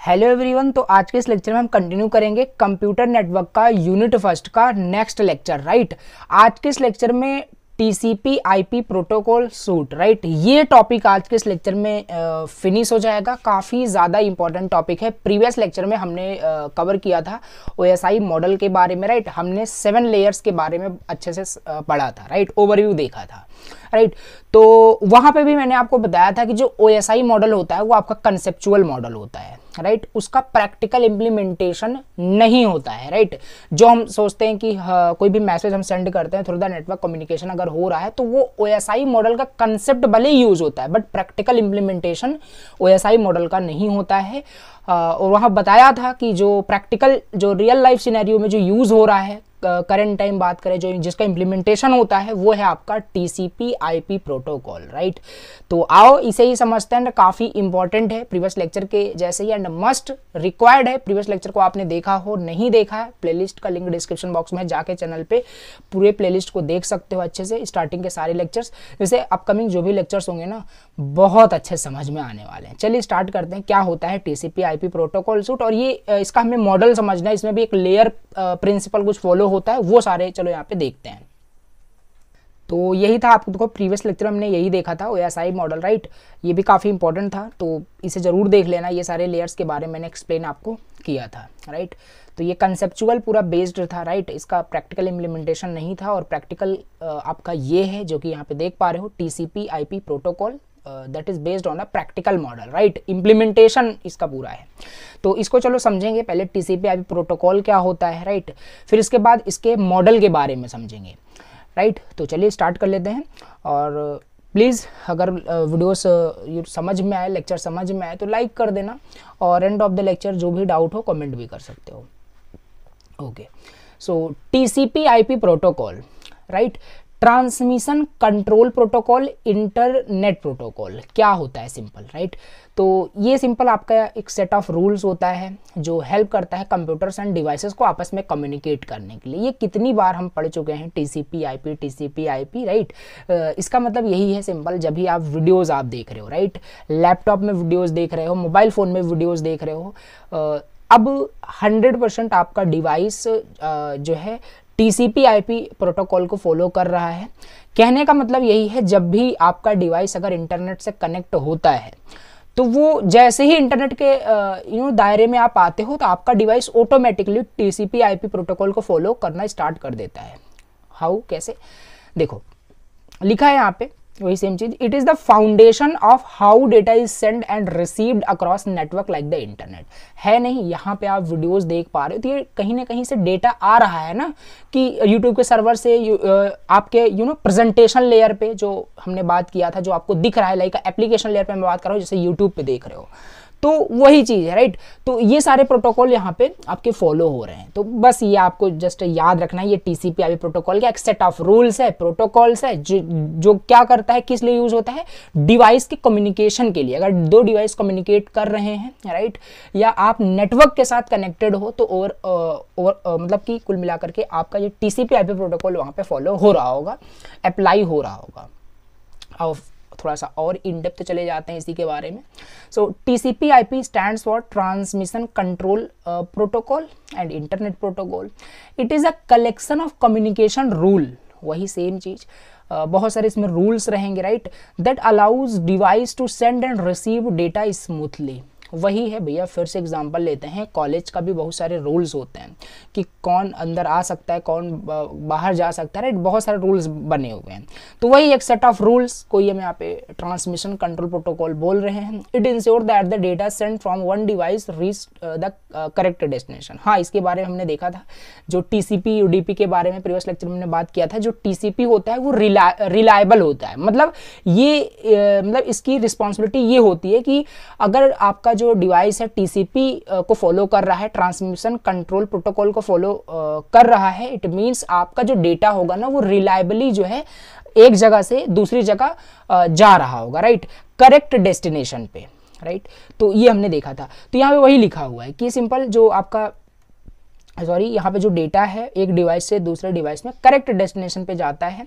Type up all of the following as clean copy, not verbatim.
Hello everyone. तो आज के इस लेक्चर में हम कंटिन्यू करेंगे कंप्यूटर नेटवर्क का यूनिट फर्स्ट का नेक्स्ट लेक्चर। राइट, आज के इस लेक्चर में TCP IP protocol suit, right, ये टॉपिक आज के इस लेक्चर में फिनिश हो जाएगा। काफ़ी ज़्यादा इंपॉर्टेंट टॉपिक है। प्रीवियस लेक्चर में हमने कवर किया था ओएसआई मॉडल के बारे में। राइट, हमने 7 लेयर्स के बारे में अच्छे से पढ़ा था। राइट, ओवरव्यू देखा था। राइट, तो वहाँ पे भी मैंने आपको बताया था कि जो ओएसआई मॉडल होता है वो आपका कंसेप्चुअल मॉडल होता है। राइट, उसका प्रैक्टिकल इम्प्लीमेंटेशन नहीं होता है। राइट, जो हम सोचते हैं कि कोई भी मैसेज हम सेंड करते हैं थ्रू द नेटवर्क कम्युनिकेशन अगर हो रहा है तो वो ओएसआई मॉडल का कंसेप्ट भले यूज होता है, but practical implementation OSI model का नहीं होता है। और वहाँ बताया था कि जो प्रैक्टिकल जो रियल लाइफ सिनेरियो में जो यूज हो रहा है करंट टाइम बात करें, जो जिसका इम्प्लीमेंटेशन होता है वो है आपका टीसीपी आईपी प्रोटोकॉल। राइट, तो आओ इसे ही समझते हैं। काफ़ी इंपॉर्टेंट है प्रीवियस लेक्चर के जैसे ही एंड मस्ट रिक्वायर्ड है। प्रीवियस लेक्चर को आपने देखा हो, नहीं देखा है, प्लेलिस्ट का लिंक डिस्क्रिप्शन बॉक्स में जाके चैनल पे पूरे प्लेलिस्ट को देख सकते हो अच्छे से, स्टार्टिंग के सारे लेक्चर्स। जैसे अपकमिंग जो भी लेक्चर्स होंगे ना बहुत अच्छे समझ में आने वाले हैं। चलिए स्टार्ट करते हैं। क्या होता है टीसीपी आईपी प्रोटोकॉल सूट, और ये इसका हमें मॉडल समझना है। इसमें भी एक लेयर प्रिंसिपल कुछ फॉलो होता है, वो सारे चलो यहाँ पे देखते हैं। तो यही था, आपको देखो प्रीवियस लेक्चर में हमने यही देखा था ओएसआई मॉडल। राइट, ये भी काफ़ी इंपॉर्टेंट था, तो इसे जरूर देख लेना। ये सारे लेयर्स के बारे में मैंने एक्सप्लेन आपको किया था। राइट, तो ये कंसेप्चुअल पूरा बेस्ड था। राइट, इसका प्रैक्टिकल इम्प्लीमेंटेशन नहीं था, और प्रैक्टिकल आपका ये है जो कि यहाँ पे देख पा रहे हो, TCP IP protocol that is based on a practical model. Right, implementation इसका पूरा है। तो इसको चलो समझेंगे। पहले टीसीपी आईपी प्रोटोकॉल क्या होता है, राइट, फिर इसके बाद इसके मॉडल के बारे में समझेंगे। राइट, तो चलिए स्टार्ट कर लेते हैं। और प्लीज़ अगर वीडियोस समझ में आए, लेक्चर समझ में आए तो लाइक कर देना, और एंड ऑफ द लेक्चर जो भी डाउट हो कमेंट भी कर सकते हो। Okay, so TCP IP protocol, right, transmission control protocol internet protocol क्या होता है सिंपल। राइट, तो ये सिंपल आपका एक सेट ऑफ रूल्स होता है जो हेल्प करता है कंप्यूटर्स एंड डिवाइसेस को आपस में कम्युनिकेट करने के लिए। ये कितनी बार हम पढ़ चुके हैं, टीसीपी आईपी। राइट, इसका मतलब यही है सिंपल, जब भी आप वीडियोस आप देख रहे हो, राइट, लैपटॉप में वीडियोस देख रहे हो, मोबाइल फ़ोन में वीडियोस देख रहे हो, अब 100% आपका डिवाइस जो है टीसीपी आईपी प्रोटोकॉल को फॉलो कर रहा है। कहने का मतलब यही है, जब भी आपका डिवाइस अगर इंटरनेट से कनेक्ट होता है तो वो जैसे ही इंटरनेट के दायरे में आप आते हो तो आपका device automatically TCP IP protocol को फॉलो करना स्टार्ट कर देता है। हाउ, कैसे, देखो लिखा है यहाँ पे वही सेम चीज। It is the foundation of how data is send and received across network like the internet. है नहीं, यहाँ पे आप वीडियोस देख पा रहे हो तो ये कहीं ना कहीं से डेटा आ रहा है ना, कि यूट्यूब के सर्वर से आपके प्रेजेंटेशन लेयर पे जो हमने बात किया था, जो आपको दिख रहा है, लाइक एप्लीकेशन लेयर पे मैं बात कर रहा हूँ, जैसे यूट्यूब पे देख रहे हो, तो वही चीज़ है। राइट, तो ये सारे प्रोटोकॉल यहाँ पे आपके फॉलो हो रहे हैं। तो बस ये आपको जस्ट याद रखना है, ये टीसीपी आईपी प्रोटोकॉल का एक सेट ऑफ रूल्स है, प्रोटोकॉल्स है, जो क्या करता है, किस लिए यूज होता है, डिवाइस के कम्युनिकेशन के लिए। अगर दो डिवाइस कम्युनिकेट कर रहे हैं, राइट, या आप नेटवर्क के साथ कनेक्टेड हो, तो मतलब कि कुल मिलाकर के आपका ये टीसीपी आईपी प्रोटोकॉल वहाँ पे फॉलो हो रहा होगा, अप्लाई हो रहा होगा। और थोड़ा सा और इन डेप्थ चले जाते हैं इसी के बारे में। So TCP IP stands for transmission control protocol and internet protocol. It is a collection of communication rule, वही सेम चीज़, बहुत सारे इसमें रूल्स रहेंगे, right, that allows device to send and receive data smoothly. वही है भैया, फिर से एग्जांपल लेते हैं, कॉलेज का भी बहुत सारे रूल्स होते हैं कि कौन अंदर आ सकता है, कौन बाहर जा सकता है, राइट, बहुत सारे रूल्स बने हुए हैं। तो वही एक सेट ऑफ रूल्स को ये हम यहाँ पे ट्रांसमिशन कंट्रोल प्रोटोकॉल बोल रहे हैं। It ensure that the data send from one device reach the correct destination. हाँ, इसके बारे में हमने देखा था, जो टीसीपी यूडीपी के बारे में प्रीवियस लेक्चर में हमने बात किया था। जो टीसीपी होता है वो रिलायबल होता है, मतलब ये मतलब इसकी रिस्पॉन्सिबिलिटी ये होती है कि अगर आपका जो डिवाइस है टीसीपी को फॉलो कर रहा है, ट्रांसमिशन कंट्रोल प्रोटोकॉल को फॉलो कर रहा है, इट मींस आपका जो डेटा होगा ना वो रिलायबली जो है एक जगह से दूसरी जगह जा रहा होगा, राइट, करेक्ट डेस्टिनेशन पे। राइट, तो ये हमने देखा था। तो यहाँ पे वही लिखा हुआ है कि सिंपल जो आपका सॉरी, यहाँ पे जो डेटा है एक डिवाइस से दूसरे डिवाइस में करेक्ट डेस्टिनेशन पे जाता है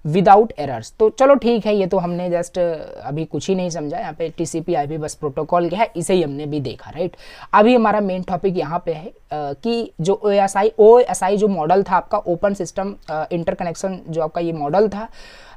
विदाउट एरर्स। तो चलो ठीक है, ये तो हमने जस्ट अभी कुछ ही नहीं समझा, यहाँ पे टीसीपी आईपी बस प्रोटोकॉल क्या है इसे ही हमने भी देखा, राइट। अभी हमारा मेन टॉपिक यहाँ पे है कि जो OSI जो मॉडल था आपका, ओपन सिस्टम इंटरकनेक्शन जो आपका ये मॉडल था,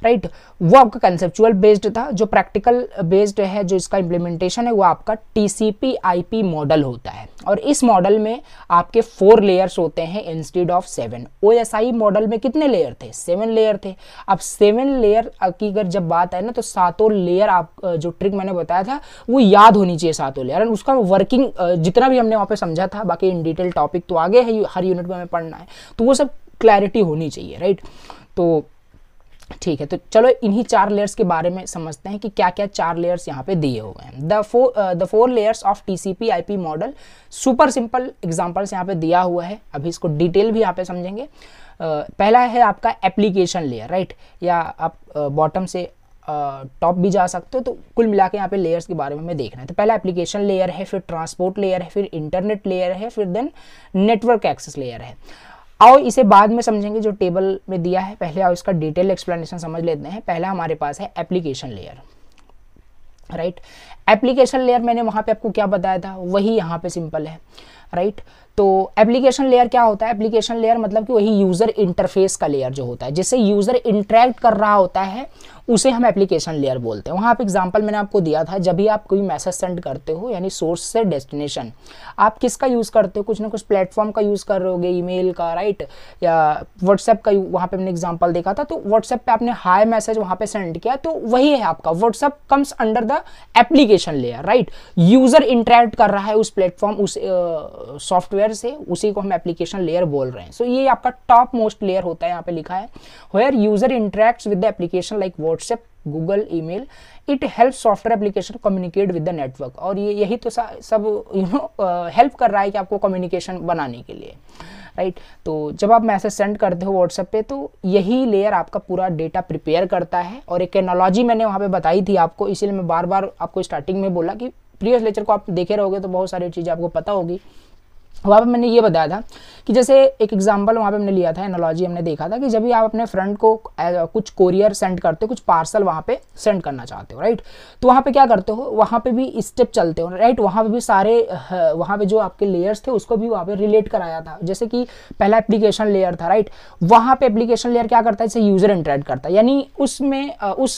राइट, वो आपका कंसेप्चुअल बेस्ड था। जो प्रैक्टिकल बेस्ड है, जो इसका इम्प्लीमेंटेशन है, वो आपका टीसीपी आईपी मॉडल होता है। और इस मॉडल में आपके 4 लेयर्स होते हैं इंस्टेड ऑफ 7। OSI मॉडल में कितने लेयर थे? 7 लेयर थे। अब 7 लेयर की अगर जब बात आए ना, तो सातों लेयर, आप जो ट्रिक मैंने बताया था वो याद होनी चाहिए सातों लेयर, उसका वर्किंग जितना भी हमने वहाँ पे समझा था, बाकी इन डिटेल टॉपिक तो आगे है, हर यूनिट में हमें पढ़ना है, तो वो सब क्लैरिटी होनी चाहिए, राइट। तो ठीक है, तो चलो इन्हीं 4 लेयर्स के बारे में समझते हैं कि क्या क्या 4 लेयर्स यहाँ पे दिए हुए हैं। The four layers of TCP IP model, super simple examples यहाँ पे दिया हुआ है, अभी इसको डिटेल भी यहाँ पे समझेंगे। पहला है आपका एप्लीकेशन लेयर, राइट, या आप बॉटम से टॉप भी जा सकते हो, तो कुल मिला के यहाँ पे लेयर्स के बारे में हमें देखना है। तो पहला एप्लीकेशन लेयर है, फिर ट्रांसपोर्ट लेयर है, फिर इंटरनेट लेयर है, फिर देन नेटवर्क एक्सेस लेयर है। आओ इसे बाद में समझेंगे जो टेबल में दिया है, पहले आओ इसका डिटेल एक्सप्लेनेशन समझ लेते हैं। पहला हमारे पास है application layer, right. Application layer मैंने वहां पे आपको क्या बताया था, वही यहाँ पे सिंपल है, राइट। तो एप्लीकेशन लेयर क्या होता है? एप्लीकेशन लेयर मतलब कि वही यूजर इंटरफेस का लेयर जो होता है, जिससे यूजर इंटरेक्ट कर रहा होता है, उसे हम एप्लीकेशन लेयर बोलते हैं। वहाँ पे एग्जांपल मैंने आपको दिया था, जब भी आप कोई मैसेज सेंड करते हो, यानी सोर्स से डेस्टिनेशन, आप किसका यूज़ करते हो? कुछ ना कुछ प्लेटफॉर्म का यूज़ कर रहे होगे, ईमेल का, राइट, या व्हाट्सएप का। वहाँ पे मैंने एग्जांपल देखा था, तो व्हाट्सएप पे आपने हाई मैसेज वहाँ पे सेंड किया, तो वही है आपका WhatsApp comes under the application layer, right. User interact कर रहा है उस प्लेटफॉर्म, उस सॉफ्टवेयर से, उसी को हम एप्लीकेशन लेयर बोल रहे हैं। सो ये आपका टॉप मोस्ट लेयर होता है, यहाँ पे लिखा है, where user interacts with the application like WhatsApp, Google, email, it help software application communicate with the network. और ये यही तो सब हेल्प कर रहा है कि आपको कम्युनिकेशन बनाने के लिए, राइट। तो जब आप मैसेज सेंड करते हो व्हाट्सएप पे, तो यही लेयर आपका पूरा डेटा प्रिपेयर करता है। और एक एनालॉजी मैंने वहाँ पे बताई थी आपको, इसीलिए मैं बार बार आपको स्टार्टिंग में बोला कि प्रीवियस लेक्चर को आप देखे रहोगे तो बहुत सारी चीज़ें आपको पता होगी। वहाँ पे मैंने ये बताया था कि जैसे एक एग्जांपल वहाँ पे हमने लिया था, एनालॉजी हमने देखा था कि जब भी आप अपने फ्रेंड को कुछ कोरियर सेंड करते हो, कुछ पार्सल वहाँ पे सेंड करना चाहते हो, राइट, तो वहाँ पे क्या करते हो, वहाँ पे भी स्टेप चलते हो, राइट। वहाँ पे भी सारे वहाँ पे जो आपके लेयर्स थे उसको भी वहाँ पे रिलेट कराया था। जैसे कि पहला एप्लीकेशन लेयर था, राइट, वहाँ पे एप्लीकेशन लेयर क्या करता है, जैसे यूजर इंटरेक्ट करता है, यानी उसमें उस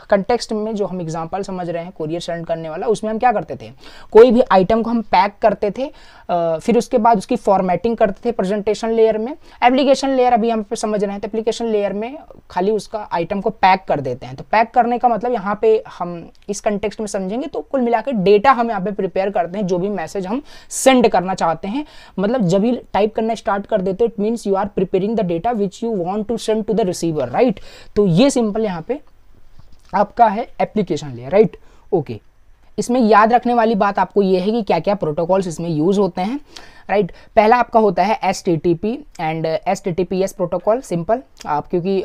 कंटेक्स्ट में जो हम एग्जाम्पल समझ रहे हैं कोरियर सेंड करने वाला, उसमें हम क्या करते थे, कोई भी आइटम को हम पैक करते थे, फिर उसके बाद उसकी फॉर्मेटिंग करते थे प्रेजेंटेशन लेयर में। एप्लीकेशन लेयर अभी हम पे समझ रहे हैं, तो एप्लीकेशन लेयर में खाली उसका आइटम को पैक कर देते हैं। तो पैक करने का मतलब यहाँ पे हम इस कंटेक्स्ट में समझेंगे तो कुल मिलाकर डेटा हम यहाँ पे प्रिपेयर करते हैं, जो भी मैसेज हम सेंड करना चाहते हैं। मतलब जब भी टाइप करना स्टार्ट कर देते हो, it means you are preparing the data which you want to send to the receiver, right. तो ये सिंपल यहाँ पे आपका है एप्लीकेशन लेयर, राइट। ओके, इसमें याद रखने वाली बात आपको ये है कि क्या क्या प्रोटोकॉल्स इसमें यूज होते हैं, राइट। पहला आपका होता है HTTP and HTTPS protocol, simple. आप क्योंकि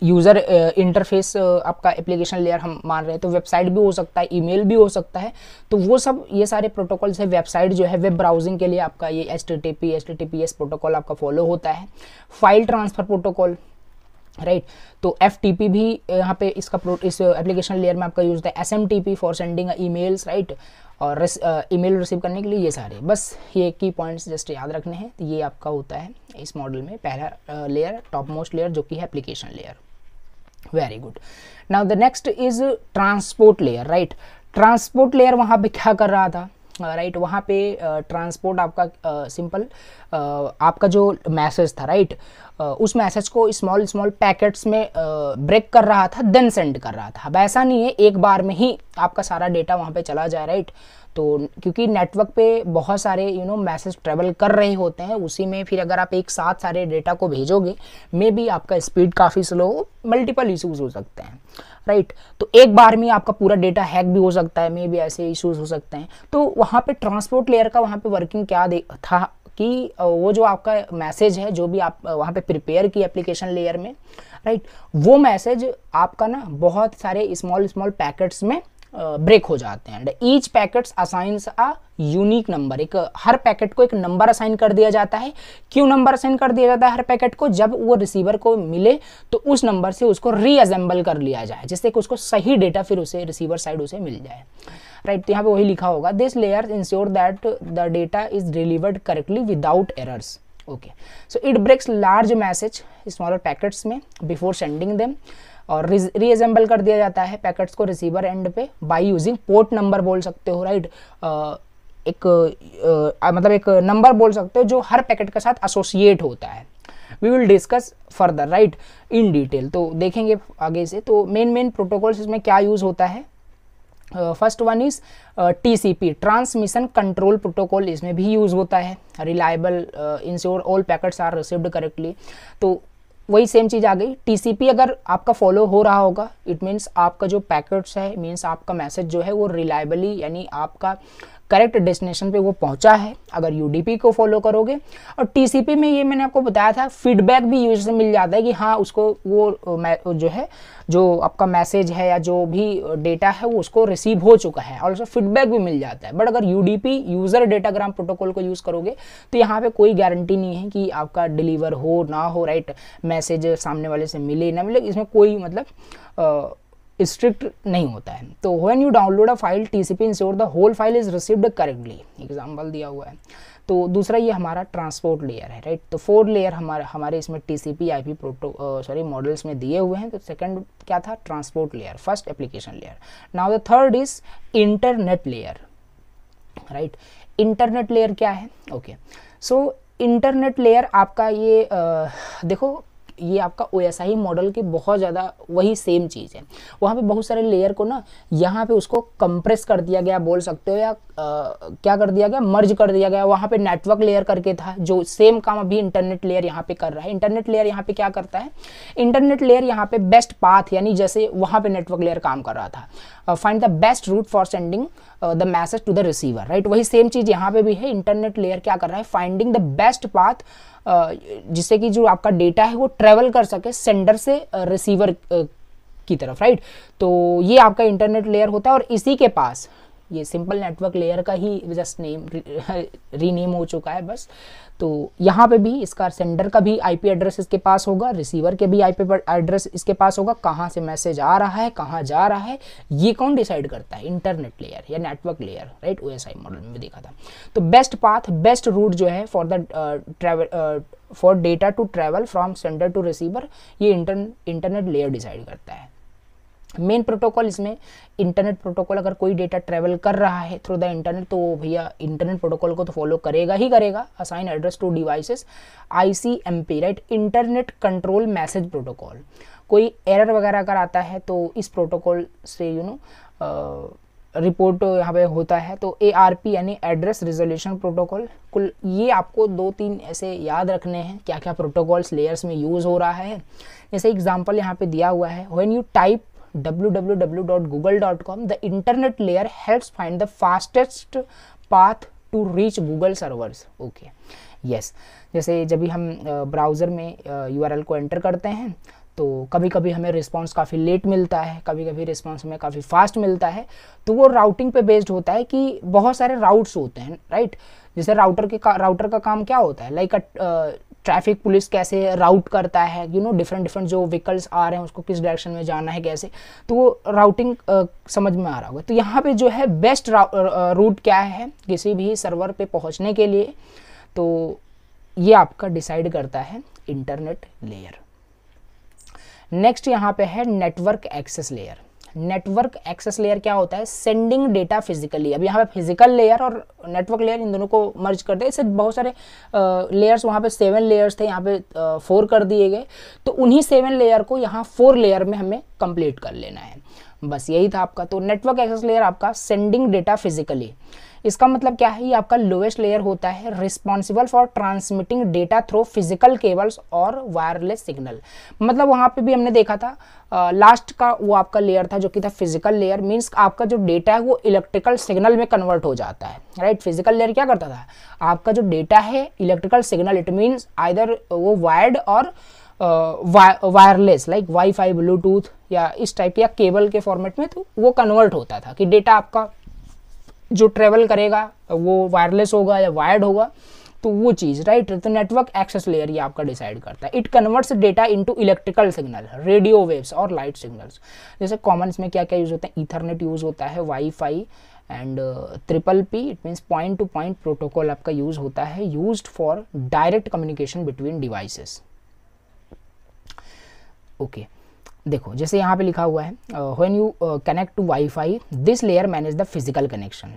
यूज़र इंटरफेस आपका एप्लीकेशन लेयर हम मान रहे हैं, तो वेबसाइट भी हो सकता है, ईमेल भी हो सकता है, तो वो सब ये सारे प्रोटोकॉल्स है। वेबसाइट जो है, वेब ब्राउजिंग के लिए आपका ये HTTPS प्रोटोकॉल आपका फॉलो होता है। फाइल ट्रांसफ़र प्रोटोकॉल, राइट, तो FTP भी यहाँ पे इसका इस एप्लीकेशन लेयर में आपका यूज होता है। SMTP for sending emails, right, और ईमेल रिसीव करने के लिए, ये सारे बस ये की पॉइंट्स जस्ट याद रखने हैं। तो ये आपका होता है इस मॉडल में पहला लेयर, टॉप मोस्ट लेयर, जो कि है application layer. Very good. Now the next is transport layer, right. Transport layer वहाँ पे क्या कर रहा था, राइट, वहाँ पे ट्रांसपोर्ट आपका सिंपल आपका जो मैसेज था, राइट, उस मैसेज को स्मॉल स्मॉल पैकेट्स में ब्रेक कर रहा था, देन सेंड कर रहा था। अब ऐसा नहीं है एक बार में ही आपका सारा डेटा वहाँ पे चला जाए, राइट। तो क्योंकि नेटवर्क पे बहुत सारे मैसेज ट्रेवल कर रहे होते हैं, उसी में फिर अगर आप एक साथ सारे डेटा को भेजोगे, मे बी आपका स्पीड काफ़ी स्लो हो, मल्टीपल इशूज़ हो सकते हैं, राइट। तो एक बार में आपका पूरा डेटा हैक भी हो सकता है, मे बी ऐसे इशूज़ हो सकते हैं। तो वहाँ पे ट्रांसपोर्ट लेयर का वहाँ पे वर्किंग क्या था कि वो जो आपका मैसेज है, जो भी आप वहाँ पे प्रिपेयर की एप्लीकेशन लेयर में, राइट, वो मैसेज आपका ना बहुत सारे स्मॉल स्मॉल पैकेट्स में ब्रेक हो जाते हैं। Each packets assigns a unique number, एक हर पैकेट को एक नंबर असाइन कर दिया जाता है। क्यों नंबर असाइन कर दिया जाता है हर पैकेट को? जब वो रिसीवर को मिले तो उस नंबर से उसको रीअसेंबल कर लिया जाए, जिससे कि उसको सही डेटा फिर उसे रिसीवर साइड उसे मिल जाए, राइट। तो यहाँ पे वही लिखा होगा, this layer ensure that the data is delivered correctly without errors. Okay, so it breaks large message smaller packets में बिफोर सेंडिंग देम, और रीअसेंबल कर दिया जाता है पैकेट्स को रिसीवर एंड पे बाय यूजिंग पोर्ट नंबर बोल सकते हो, राइट। मतलब एक नंबर बोल सकते हो जो हर पैकेट के साथ एसोसिएट होता है। We will discuss further, right, in detail, तो देखेंगे आगे से। तो मेन प्रोटोकॉल्स इसमें क्या यूज होता है? First one is TCP, transmission control protocol, इसमें भी यूज होता है। Reliable, ensure all packets are received correctly, तो वही सेम चीज़ आ गई। TCP अगर आपका फॉलो हो रहा होगा, इट मीन्स आपका जो पैकेट्स है, मीन्स आपका मैसेज जो है वो रिलायबली, यानी आपका करेक्ट डेस्टिनेशन पे वो पहुंचा है, अगर UDP को फॉलो करोगे। और TCP में ये मैंने आपको बताया था, फीडबैक भी यूजर से मिल जाता है कि हाँ उसको वो जो है, जो आपका मैसेज है या जो भी डेटा है वो उसको रिसीव हो चुका है, और उसको फीडबैक भी मिल जाता है। बट अगर UDP, यूज़र डेटाग्राम प्रोटोकॉल को यूज़ करोगे तो यहाँ पे कोई गारंटी नहीं है कि आपका डिलीवर हो ना हो, राइट, मैसेज सामने वाले से मिले ना मिले, इसमें कोई मतलब स्ट्रिक्ट नहीं होता है। तो when you download a file, TCP ensure the whole file is received correctly, example दिया हुआ है। तो दूसरा ये हमारा ट्रांसपोर्ट लेयर है, राइट। तो 4 लेयर हमारे इसमें TCP IP मॉडल्स में दिए हुए हैं। तो सेकंड क्या था? Transport layer, first application layer. Now the third is internet layer, right. Internet layer क्या है? ओके, सो इंटरनेट लेयर आपका ये देखो, ये आपका OSI मॉडल के बहुत ज़्यादा वही सेम चीज़ है। वहाँ पे बहुत सारे लेयर को ना यहाँ पे उसको कंप्रेस कर दिया गया बोल सकते हो, या क्या कर दिया गया, मर्ज कर दिया गया। वहाँ पे नेटवर्क लेयर करके था, जो सेम काम अभी इंटरनेट लेयर यहाँ पे कर रहा है। इंटरनेट लेयर यहाँ पे क्या करता है? इंटरनेट लेयर यहाँ पे बेस्ट पाथ, यानी जैसे वहाँ पे नेटवर्क लेयर काम कर रहा था, find the best route for sending the message to the receiver, right. वही सेम चीज़ यहाँ पे भी है। इंटरनेट लेयर क्या कर रहा है? फाइंडिंग द बेस्ट पाथ, जिससे कि जो आपका डेटा है वो ट्रेवल कर सके सेंडर से रिसीवर की तरफ, राइट। तो ये आपका इंटरनेट लेयर होता है, और इसी के पास ये सिंपल नेटवर्क लेयर का ही जस्ट नेम रीनेम हो चुका है बस। तो यहाँ पे भी इसका सेंडर का भी IP एड्रेस इसके पास होगा, रिसीवर के भी IP एड्रेस इसके पास होगा। कहाँ से मैसेज आ रहा है, कहाँ जा रहा है, ये कौन डिसाइड करता है? इंटरनेट लेयर या network layer, right. OSI model में भी देखा था। तो बेस्ट पाथ, बेस्ट रूट जो है for the travel, for data to travel from sender to receiver, ये इंटरनेट लेयर डिसाइड करता है। मेन प्रोटोकॉल इसमें इंटरनेट प्रोटोकॉल, अगर कोई डेटा ट्रेवल कर रहा है थ्रू द इंटरनेट तो भैया इंटरनेट प्रोटोकॉल को तो फॉलो करेगा ही करेगा। Assign address to devices, ICMP, right, internet control message protocol. कोई एरर वगैरह अगर आता है तो इस प्रोटोकॉल से रिपोर्ट यहाँ पे होता है। तो ARP यानी एड्रेस रिजोल्यूशन प्रोटोकॉल। कुल ये आपको 2-3 ऐसे याद रखने हैं क्या क्या प्रोटोकॉल्स लेयर्स में यूज़ हो रहा है। जैसे एग्जांपल यहाँ पे दिया हुआ है, when you type www.google.com, the internet layer helps find the fastest path to reach Google servers. Okay, yes, जैसे जब भी हम ब्राउज़र में URL को एंटर करते हैं तो कभी कभी हमें रिस्पांस काफ़ी लेट मिलता है, कभी कभी रिस्पांस हमें काफ़ी फास्ट मिलता है। तो वो राउटिंग पे बेस्ड होता है कि बहुत सारे राउट्स होते हैं, राइट। जैसे राउटर का काम क्या होता है, लाइक ट्रैफिक पुलिस कैसे राउट करता है, डिफरेंट जो व्हीकल्स आ रहे हैं उसको किस डायरेक्शन में जाना है कैसे, तो वो राउटिंग समझ में आ रहा होगा। तो यहाँ पे जो है बेस्ट रूट क्या है किसी भी सर्वर पे पहुँचने के लिए, तो ये आपका डिसाइड करता है इंटरनेट लेयर। नेक्स्ट यहाँ पे है network access layer. Network access layer क्या होता है? Sending data physically. अब यहाँ पे फिजिकल लेयर और नेटवर्क लेयर इन दोनों को मर्ज करते हैं। इससे बहुत सारे लेयर्स, वहाँ पे 7 लेयर्स थे, यहाँ पे 4 कर दिए गए। तो उन्हीं 7 लेयर को यहाँ 4 लेयर में हमें कंप्लीट कर लेना है, बस यही था आपका। तो नेटवर्क एक्सेस लेयर आपका सेंडिंग डेटा फिजिकली, इसका मतलब क्या है? ये आपका लोएस्ट लेयर होता है, responsible for transmitting data through physical cables और वायरलेस सिग्नल। मतलब वहाँ पे भी हमने देखा था लास्ट का वो आपका लेयर था जो कि था फिजिकल लेयर। मीन्स आपका जो डेटा है वो इलेक्ट्रिकल सिग्नल में कन्वर्ट हो जाता है, राइट। फिजिकल लेयर क्या करता था? आपका जो डेटा है electrical signal, it means either वो वायर्ड और वायरलेस, लाइक वाईफाई, ब्लूटूथ या इस टाइप या केबल के फॉर्मेट में, तो वो कन्वर्ट होता था कि डेटा आपका जो ट्रेवल करेगा वो वायरलेस होगा या वायर्ड होगा, तो वो चीज़, राइट। तो नेटवर्क एक्सेस लेयर ये आपका डिसाइड करता है। It converts data into electrical signal, radio waves और लाइट सिग्नल्स। जैसे कॉमन इसमें क्या क्या यूज़ होता है, ईथरनेट यूज़ होता है, wifi and PPP, it means point to point protocol आपका यूज़ होता है, used for direct communication between devices. Okay, देखो जैसे यहाँ पे लिखा हुआ है, when you connect to wifi this layer manage the physical connection.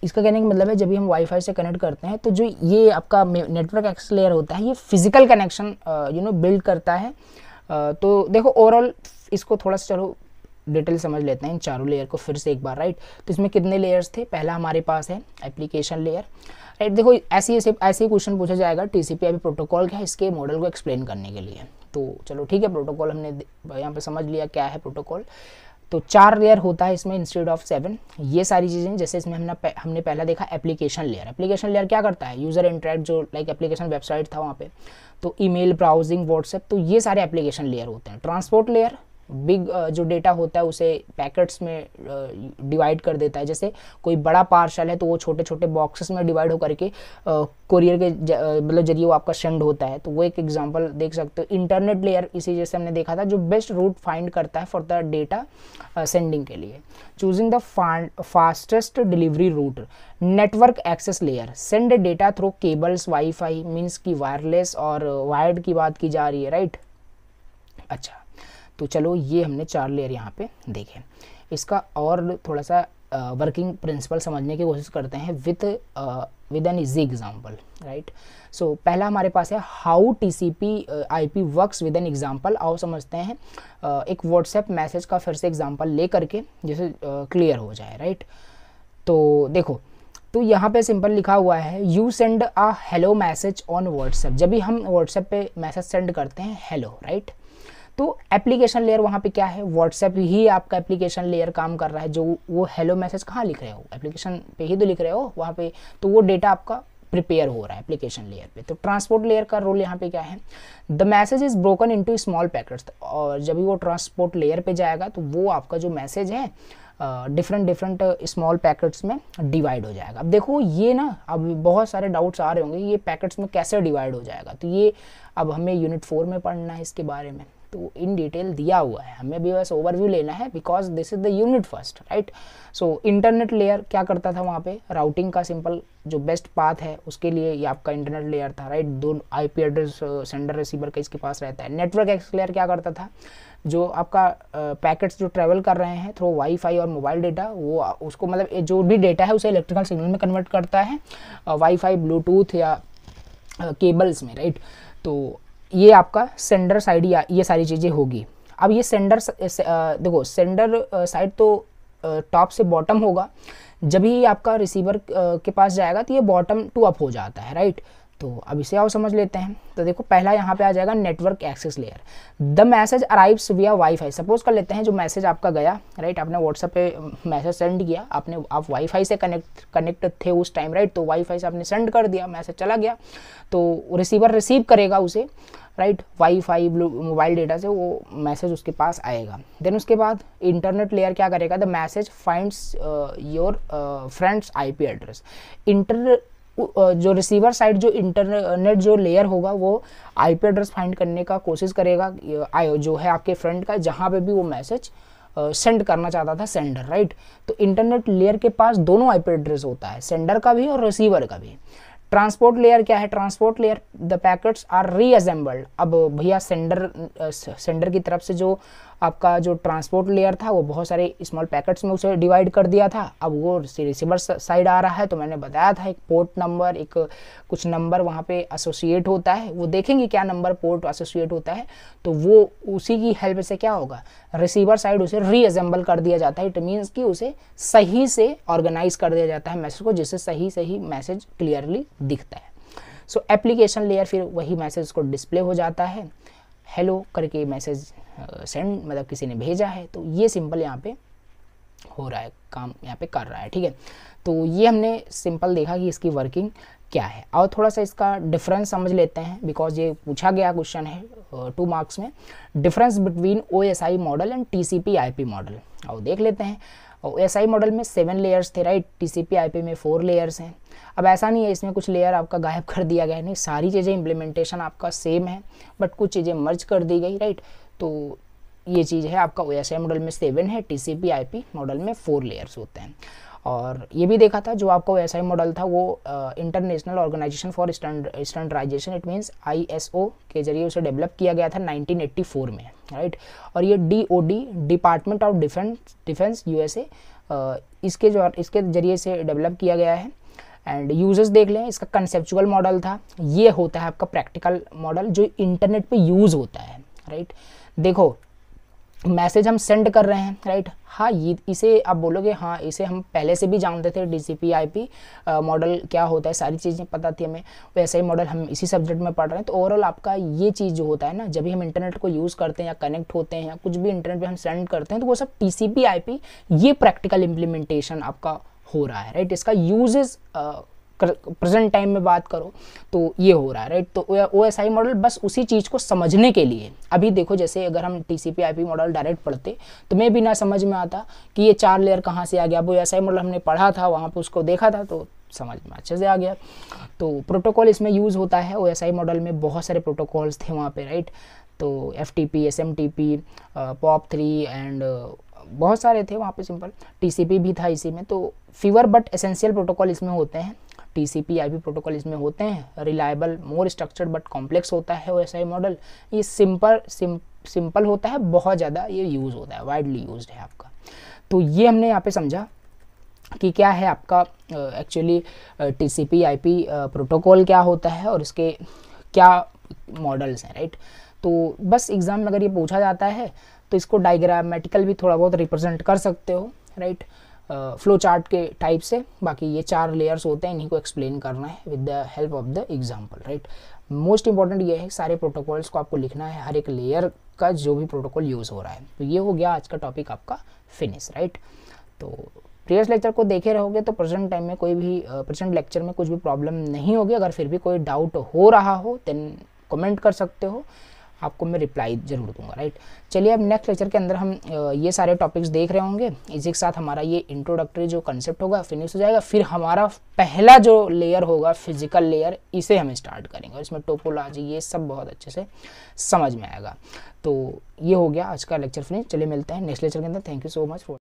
इसका कहने का मतलब है जब भी हम वाईफाई से कनेक्ट करते हैं तो जो ये आपका नेटवर्क एक्सेस लेयर होता है ये फिजिकल कनेक्शन बिल्ड करता है। तो देखो ओवरऑल इसको थोड़ा सा चलो डिटेल समझ लेते हैं इन चारों लेयर को फिर से एक बार, राइट। तो इसमें कितने लेयर्स थे, पहला हमारे पास है एप्लीकेशन लेयर, राइट। देखो ऐसे ही क्वेश्चन पूछा जाएगा TCP/IP प्रोटोकॉल क्या है, इसके मॉडल को एक्सप्लेन करने के लिए। तो चलो ठीक है, प्रोटोकॉल हमने यहाँ पे समझ लिया क्या है प्रोटोकॉल। तो 4 लेयर होता है इसमें इंस्टेड ऑफ 7। ये सारी चीज़ें जैसे इसमें हमने पहला देखा एप्लीकेशन लेयर। एप्लीकेशन लेयर क्या करता है, यूज़र इंटरेक्ट, जो लाइक एप्लीकेशन वेबसाइट था वहाँ पे, तो ईमेल, ब्राउजिंग, व्हाट्सएप, तो ये सारे एप्लीकेशन लेयर होते हैं। ट्रांसपोर्ट लेयर बिग जो डेटा होता है उसे पैकेट्स में डिवाइड कर देता है। जैसे कोई बड़ा पार्सल है तो वो छोटे छोटे बॉक्सेस में डिवाइड होकर के कोरियर के मतलब जरिए वो आपका सेंड होता है। तो वो एक एग्जांपल देख सकते हो। इंटरनेट लेयर इसी जैसे हमने देखा था, जो बेस्ट रूट फाइंड करता है फॉर द डेटा सेंडिंग के लिए। Choosing the fastest delivery route. Network access layer send data through cables, wifi, means की वायरलेस और वायर्ड की बात की जा रही है, राइट। अच्छा, तो चलो ये हमने 4 लेयर यहाँ पे देखे। इसका और थोड़ा सा वर्किंग प्रिंसिपल समझने की कोशिश करते हैं with an easy example, right. So पहला हमारे पास है how TCP/IP works with an example. आओ समझते हैं एक व्हाट्सएप मैसेज का फिर से एग्जांपल ले करके, जैसे क्लियर हो जाए, राइट। तो देखो, तो यहाँ पे सिंपल लिखा हुआ है you send a hello message on WhatsApp. जब भी हम व्हाट्सएप पे मैसेज सेंड करते हैं हेलो, राइट, तो एप्लीकेशन लेयर वहाँ पे क्या है, व्हाट्सएप ही आपका एप्लीकेशन लेयर काम कर रहा है। जो वो हेलो मैसेज कहाँ लिख रहे हो, एप्लीकेशन पे ही तो लिख रहे हो वहाँ पे, तो वो डेटा आपका प्रिपेयर हो रहा है एप्लीकेशन लेयर पे। तो ट्रांसपोर्ट लेयर का रोल यहाँ पे क्या है, the message is broken into small packets. और जब भी वो ट्रांसपोर्ट लेयर पे जाएगा तो वो आपका जो मैसेज है डिफरेंट स्मॉल पैकेट्स में डिवाइड हो जाएगा। अब देखो ये ना, अब बहुत सारे डाउट्स आ रहे होंगे ये पैकेट्स में कैसे डिवाइड हो जाएगा। तो ये अब हमें यूनिट 4 में पढ़ना है इसके बारे में, तो इन डिटेल दिया हुआ है, हमें भी बस ओवरव्यू लेना है because this is the unit first, right. So internet layer क्या करता था वहाँ पे, राउटिंग का सिंपल जो बेस्ट पाथ है उसके लिए ये आपका इंटरनेट लेयर था, right. 2 IP address sender receiver का इसके पास रहता है। नेटवर्क एक्सेस लेयर क्या करता था, जो आपका पैकेट्स जो ट्रेवल कर रहे हैं थ्रू वाईफाई और मोबाइल डेटा, वो उसको मतलब जो भी डेटा है उसे इलेक्ट्रिकल सिग्नल में कन्वर्ट करता है वाईफाई, ब्लूटूथ या केबल्स में, राइट। तो ये आपका सेंडर साइड या ये सारी चीज़ें होगी। अब ये सेंडर देखो सेंडर साइड तो टॉप से बॉटम होगा, जब ही आपका रिसीवर के पास जाएगा तो ये बॉटम टू अप हो जाता है, राइट। तो अब इसे आओ समझ लेते हैं। तो देखो पहला यहाँ पे आ जाएगा network access layer. The message arrives via wifi. Suppose कर लेते हैं जो मैसेज आपका गया, राइट, आपने व्हाट्सएप पे मैसेज सेंड किया, आप वाईफाई से कनेक्ट थे उस टाइम, राइट। तो वाईफाई से आपने सेंड कर दिया, मैसेज चला गया, तो रिसीवर रिसीव करेगा उसे, राइट। वाईफाई मोबाइल डेटा से वो मैसेज उसके पास आएगा। देन उसके बाद इंटरनेट लेयर क्या करेगा, the message finds your friends IP address. जो रिसीवर साइड जो इंटरनेट जो लेयर होगा वो IP एड्रेस फाइंड करने का कोशिश करेगा जो है आपके फ्रेंड का, जहाँ पे भी वो मैसेज सेंड करना चाहता था सेंडर, राइट। तो इंटरनेट लेयर के पास दोनों IP एड्रेस होता है, सेंडर का भी और रिसीवर का भी। ट्रांसपोर्ट लेयर क्या है, transport layer the packets are reassembled. अब भैया सेंडर की तरफ से जो आपका जो ट्रांसपोर्ट लेयर था वो बहुत सारे स्मॉल पैकेट्स में उसे डिवाइड कर दिया था। अब वो रिसीवर साइड आ रहा है, तो मैंने बताया था एक पोर्ट नंबर, एक कुछ नंबर वहाँ पे एसोसिएट होता है, वो देखेंगे क्या नंबर पोर्ट एसोसिएट होता है, तो वो उसी की हेल्प से क्या होगा, रिसीवर साइड उसे रीअसेंबल कर दिया जाता है। इट मीन्स कि उसे सही से ऑर्गेनाइज कर दिया जाता है मैसेज को, जिससे सही मैसेज क्लियरली दिखता है। सो एप्लीकेशन लेयर फिर वही मैसेज को डिस्प्ले हो जाता है, हेलो करके मैसेज सेंड मतलब किसी ने भेजा है। तो ये सिंपल यहाँ पे हो रहा है, काम यहाँ पे कर रहा है, ठीक है। तो ये हमने सिंपल देखा कि इसकी वर्किंग क्या है। और थोड़ा सा इसका डिफरेंस समझ लेते हैं, बिकॉज ये पूछा गया क्वेश्चन है 2 मार्क्स में, difference between OSI model and TCP IP model. और देख लेते हैं, OSI मॉडल में 7 लेयर्स थे, राइट, TCP IP में 4 लेयर्स हैं। अब ऐसा नहीं है इसमें कुछ लेयर आपका गायब कर दिया गया है, नहीं, सारी चीज़ें इम्प्लीमेंटेशन आपका सेम है, बट कुछ चीज़ें मर्ज कर दी गई, राइट। तो ये चीज़ है आपका OSI मॉडल में 7 है, TCP IP मॉडल में 4 लेयर्स होते हैं। और ये भी देखा था जो आपका OSI मॉडल था वो international organization for standardization, it means ISO के जरिए उसे डेवलप किया गया था 1984 में, राइट। और ये DOD, department of defence USA, इसके जरिए से डेवलप किया गया है। एंड यूजर्स देख लें, इसका कंसेप्चुअल मॉडल था, ये होता है आपका प्रैक्टिकल मॉडल जो इंटरनेट पे यूज़ होता है, राइट। देखो मैसेज हम सेंड कर रहे हैं, राइट, हाँ, ये इसे आप बोलोगे हाँ इसे हम पहले से भी जानते थे, TCP IP मॉडल क्या होता है, सारी चीज़ें पता थी हमें, वैसा ही मॉडल हम इसी सब्जेक्ट में पढ़ रहे हैं। तो ओवरऑल आपका ये चीज़ जो होता है ना, जब भी हम इंटरनेट को यूज़ करते हैं या कनेक्ट होते हैं या कुछ भी इंटरनेट पे हम सेंड करते हैं, तो वो सब TCP IP ये प्रैक्टिकल इम्प्लीमेंटेशन आपका हो रहा है, राइट। इसका यूजेस प्रेजेंट टाइम में बात करो तो ये हो रहा है, राइट। तो OSI मॉडल बस उसी चीज़ को समझने के लिए, अभी देखो जैसे अगर हम TCP IP मॉडल डायरेक्ट पढ़ते तो मैं भी ना समझ में आता कि ये 4 लेयर कहाँ से आ गया। अब OSI मॉडल हमने पढ़ा था, वहाँ पे उसको देखा था तो समझ में अच्छे से आ गया। तो प्रोटोकॉल इसमें यूज़ होता है, OSI मॉडल में बहुत सारे प्रोटोकॉल्स थे वहाँ पे, राइट। तो FTP, SMTP, POP3 एंड बहुत सारे थे वहाँ पे, सिंपल TCP भी था इसी में। तो फीवर बट एसेंशियल प्रोटोकॉल इसमें होते हैं, TCP IP प्रोटोकॉल इसमें होते हैं। Reliable, more structured but complex होता है OSI मॉडल। ये सिंपल होता है, बहुत ज़्यादा ये यूज़ होता है, वाइडली यूज्ड है आपका। तो ये हमने यहाँ पे समझा कि क्या है आपका एक्चुअली TCP IP प्रोटोकॉल क्या होता है और इसके क्या मॉडल्स हैं, राइट। तो बस एग्ज़ाम में अगर ये पूछा जाता है तो इसको डायग्रामेटिकल भी थोड़ा बहुत रिप्रेजेंट कर सकते हो, राइट, फ्लो चार्ट के टाइप से। बाकी ये 4 लेयर्स होते हैं, इन्हीं को एक्सप्लेन करना है with the help of the example, right. Most important ये है सारे प्रोटोकॉल्स को आपको लिखना है, हर एक लेयर का जो भी प्रोटोकॉल यूज़ हो रहा है। तो ये हो गया आज का टॉपिक आपका फिनिश, राइट। तो प्रीवियस लेक्चर को देखे रहोगे तो प्रेजेंट टाइम में कोई भी प्रेजेंट लेक्चर में कुछ भी प्रॉब्लम नहीं होगी। अगर फिर भी कोई डाउट हो रहा हो देन कमेंट कर सकते हो, आपको मैं रिप्लाई जरूर दूंगा, राइट। चलिए अब नेक्स्ट लेक्चर के अंदर हम ये सारे टॉपिक्स देख रहे होंगे। इसी के साथ हमारा ये इंट्रोडक्टरी जो कंसेप्ट होगा फिनिश हो जाएगा। फिर हमारा पहला जो लेयर होगा फिजिकल लेयर, इसे हम स्टार्ट करेंगे और इसमें टोपोलॉजी ये सब बहुत अच्छे से समझ में आएगा। तो ये हो गया आज का लेक्चर फिनिश। चलिए मिलते हैं नेक्स्ट लेक्चर के अंदर। Thank you so much for